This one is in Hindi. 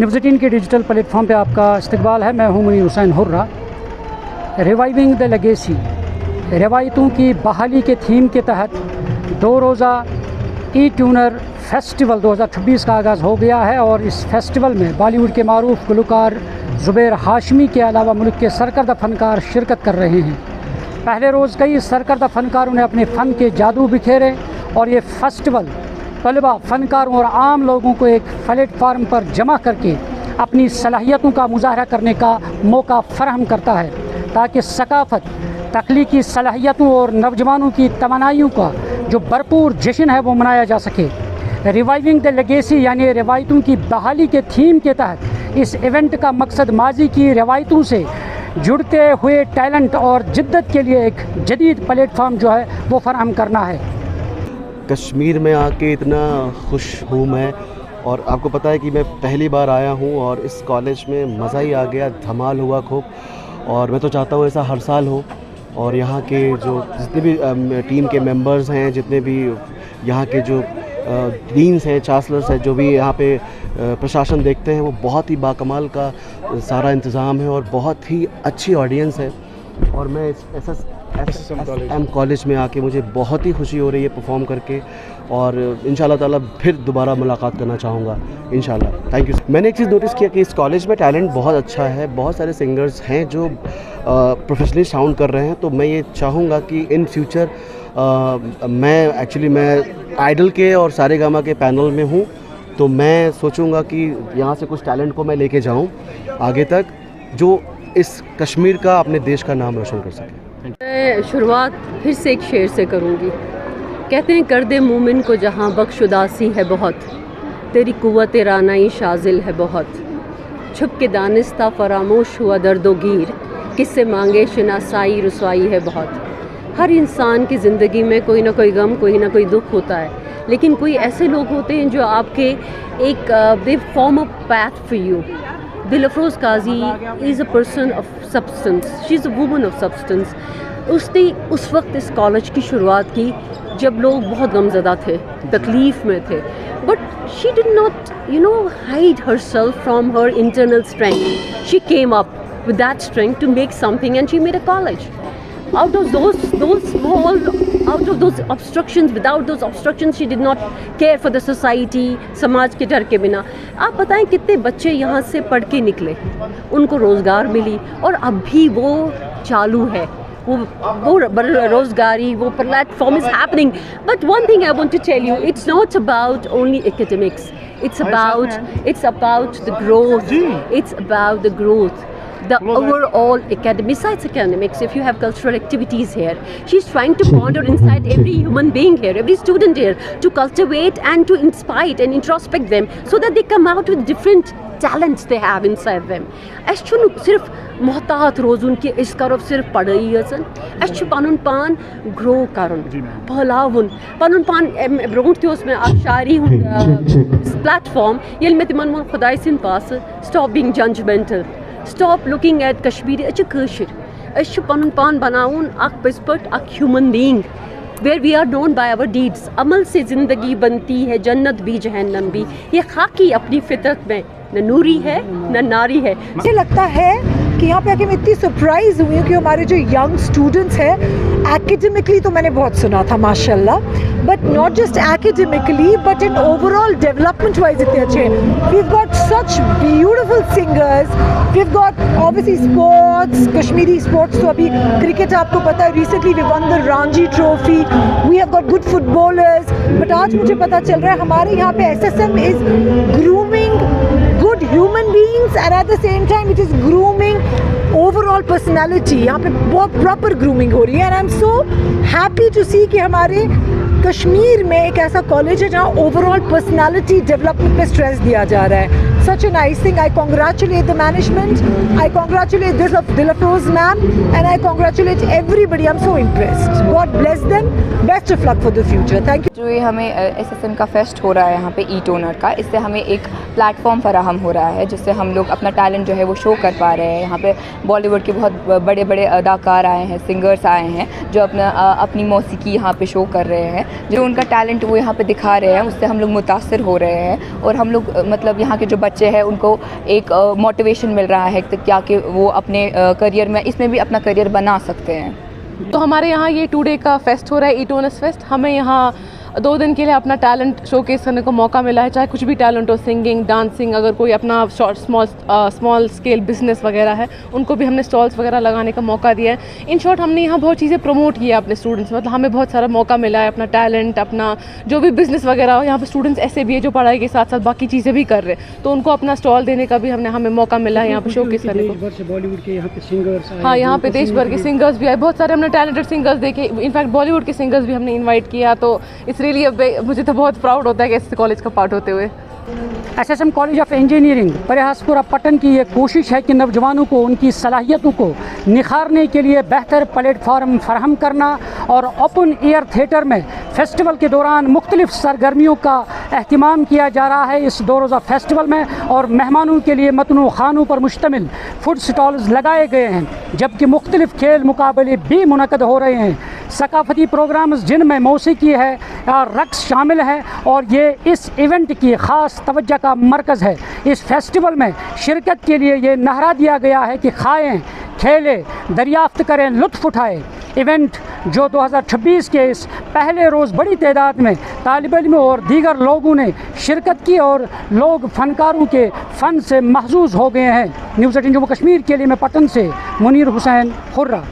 न्यूज़ 18 के डिजिटल प्लेटफॉर्म पे आपका इस्तकबाल है। मैं हूं Munir Hussain Hurra. Reviving the legacy, रवायतों की बहाली के थीम के तहत 2 रोज़ा ई ट्यूनर फेस्टिवल 2026 का आगाज़ हो गया है और इस फेस्टिवल में बॉलीवुड के मारूफ गुलकार ज़ुबैर हाशमी के अलावा मुल्क के सरकर्दा फ़नकार शिरकत कर रहे हैं। पहले रोज़ कई सरकर्दा फ़नकारों ने अपने फ़न के जादू बिखेरे और ये फेस्टिवल तलबा, फ़नकारों और आम लोगों को एक प्लेटफार्म पर जमा करके अपनी सलाहियतों का मुज़ाहरा करने का मौका फ़राहम करता है ताकि सकाफ़त, तख्लीकी सलाहियतों और नौजवानों की तमन्नाइयों का जो भरपूर जश्न है वो मनाया जा सके। रिवाइविंग द लेगेसी यानी रवायतों की बहाली के थीम के तहत इस इवेंट का मकसद माजी की रवायतों से जुड़ते हुए टैलेंट और जिद्दत के लिए एक जदीद प्लेटफार्म जो है वो फराहम करना है। कश्मीर में आके इतना खुश हूँ मैं, और आपको पता है कि मैं पहली बार आया हूँ और इस कॉलेज में मज़ा ही आ गया, धमाल हुआ खूब। और मैं तो चाहता हूँ ऐसा हर साल हो। और यहाँ के जो जितने भी टीम के मेंबर्स हैं, जितने भी यहाँ के जो डीन्स हैं, चांसलर्स हैं, जो भी यहाँ पे प्रशासन देखते हैं, वो बहुत ही बाकमाल का सारा इंतज़ाम है और बहुत ही अच्छी ऑडियंस है। और मैं इस एम कॉलेज में आके मुझे बहुत ही खुशी हो रही है परफॉर्म करके, और इंशाल्लाह ताला फिर दोबारा मुलाकात करना चाहूँगा इंशाल्लाह। Thank you. मैंने एक चीज़ नोटिस किया कि इस कॉलेज में टैलेंट बहुत अच्छा है, बहुत सारे सिंगर्स हैं जो प्रोफेशनली साउंड कर रहे हैं। तो मैं ये चाहूँगा कि इन फ्यूचर मैं आइडल के और सारेगामा के पैनल में हूँ, तो मैं सोचूंगा कि यहाँ से कुछ टैलेंट को मैं लेके जाऊँ आगे तक, जो इस कश्मीर का, अपने देश का नाम रोशन कर सके। मैं शुरुआत फिर से एक शेर से करूँगी। कहते हैं कर दे मोमिन को जहाँ बख्श उदासी है बहुत, तेरी कुव्वत रानाई शाजिल है बहुत, छुप के दानिस्ता फरामोश हुआ दर्दोगीर, किससे मांगे शनासाई रसवाई है बहुत। हर इंसान की ज़िंदगी में कोई ना कोई गम, कोई ना कोई दुख होता है, लेकिन कोई ऐसे लोग होते हैं जो आपके एक they form a path for you. Dilfaroz Kazi is a person of substance, she is a woman of substance. उसने उस वक्त इस कॉलेज की शुरुआत की जब लोग बहुत गमज़दा थे, तकलीफ़ में थे, but she did not hide herself from her internal strength. She came up with that strength to make something, and she made a college out of those obstructions. Without those obstructions she did not care for the society, समाज के डर के बिना। आप बताएं कितने बच्चे यहाँ से पढ़ के निकले, उनको रोज़गार मिली, और अब भी वो चालू है, वो रोज़गारी, वो platform is happening. But one thing I want to tell you, it's not about only academics, it's about the growth. It's about the growth, the overall academy. Besides academics, if you have cultural activities here, she's trying to ponder inside every human being here, every student here, to cultivate and to inspire and introspect them so that they come out with different talents they have inside them. Actually सिर्फ मोहतात रोज़ुन के इस करब सिर्फ पढ़ाई असन, अच्छु पनुन पान ग्रो करन, भलावन पनुन पान ब्रोंट थोस में आप शायरी प्लेटफॉर्म ये में तिमन मन खुदाई सिन पास stop being judgmental, stop looking at Kashmiri अच्छु कश्मीर, अच्छु पनुन पान बनाऊन अक पस्पट अक human being where we are known by our deeds. अमल से ज़िंदगी बनती है, जन्नत भी जहन्नम भी। ये खाकी अपनी फितरत में न नूरी है न नारी है। मुझे लगता है कि यहाँ पे आके मैं इतनी सरप्राइज हुई हूँ कि हमारे जो यंग स्टूडेंट्स हैं, एकेडमिकली तो मैंने बहुत सुना था माशाल्लाह, but not just academically but in overall development wise इतने अच्छे हैं। We have got such beautiful singers, we have got obviously sports, Kashmiri sports, तो अभी क्रिकेट आपको पता है, recently we won the Ranji trophy, we have got good footballers. But आज मुझे पता चल रहा है हमारे यहाँ पे SSM is grooming good human beings and at the same time it is grooming overall personality. यहाँ पे बहुत proper grooming हो रही है, and I'm so happy to see कि हमारे कश्मीर में एक ऐसा कॉलेज है जहाँ overall personality development पे stress दिया जा रहा है। Such a nice thing. I congratulate the management, I congratulate Dilafroz ma'am, and I congratulate everybody. I'm so impressed. God bless them. Best of luck for the future. Thank you. जो ये हमें SSM का फेस्ट हो रहा है यहाँ पे ई-टोनर का, इससे हमें एक प्लेटफॉर्म फराहम हो रहा है जिससे हम लोग अपना टैलेंट जो है वो शो कर पा रहे हैं। यहाँ पे बॉलीवुड के बहुत बड़े बड़े अदाकार आए हैं, सिंगर्स आए हैं जो अपनी मौसीकी यहाँ पे शो कर रहे हैं, जो उनका टैलेंट वो यहाँ पे दिखा रहे हैं, उससे हम लोग मुतासर हो रहे हैं। और हम लोग मतलब यहाँ के जो बच्चे हैं उनको एक मोटिवेशन मिल रहा है क्या कि वो अपने करियर में इसमें भी अपना करियर बना सकते हैं। तो हमारे यहाँ ये 2 डे का फेस्ट हो रहा है, ईटोनस फेस्ट। हमें यहाँ 2 दिन के लिए अपना टैलेंट शोकेस करने को मौका मिला है, चाहे कुछ भी टैलेंट हो, सिंगिंग, डांसिंग, अगर कोई अपना स्मॉल स्केल बिजनेस वगैरह है उनको भी हमने स्टॉल्स वगैरह लगाने का मौका दिया है। इन शॉर्ट हमने यहाँ बहुत चीज़ें प्रमोट किया अपने स्टूडेंट्स, मतलब हमें बहुत सारा मौका मिला है अपना टैलेंट, अपना जो भी बिज़नेस वगैरह हो। यहाँ पे स्टूडेंट्स ऐसे भी है जो पढ़ाई के साथ साथ बाकी चीज़ें भी कर रहे हैं, तो उनको अपना स्टॉल देने का भी हमें मौका मिला है यहाँ पे शोकेस करने को। बॉलीवुड के यहाँ पे सिंगर्स, हाँ, यहाँ पे देश भर के सिंगर्स भी आए, बहुत सारे हमने टैलेंटेड सिंगर्स देखे, इनफैक्ट बॉलीवुड के सिंगर्स भी हमने इन्वाइट किया। तो इट्स रियली मुझे तो बहुत प्राउड होता है कि इस कॉलेज का पार्ट होते हुए। SSM college of engineering Prayaspura Pattan की ये कोशिश है कि नौजवानों को उनकी सलाहियतों को निखारने के लिए बेहतर प्लेटफॉर्म फराहम करना और ओपन एयर थिएटर में फेस्टिवल के दौरान मुख्तलिफ सरगर्मियों का अहतमाम किया जा रहा है। इस 2 रोज़ा फेस्टिवल में और मेहमानों के लिए मतनू खानों पर मुश्तमिल फूड स्टॉल्स लगाए गए हैं, जबकि मुख्तलिफ खेल मुकाबले भी मुनक़द हो रहे हैं। सकाफ़ती प्रोग्राम्स जिनमें मौसीकी है और रक़्स शामिल है और ये इस इवेंट की ख़ास तवज्जो का मरकज़ है। इस फेस्टिवल में शिरकत के लिए ये नारा दिया गया है कि खाएँ, खेलें, दरियाफ्त करें, लुत्फ़ उठाएँ। इवेंट जो 2026 के इस पहले रोज़ बड़ी तादाद में तालिब इल्म और दीगर लोगों ने शिरकत की और लोग फ़नकारों के फ़न से महजूज़ हो गए हैं। न्यूज़ 18 जम्मू कश्मीर के लिए मैं पटन से मुनीर हुसैन हुर्रा।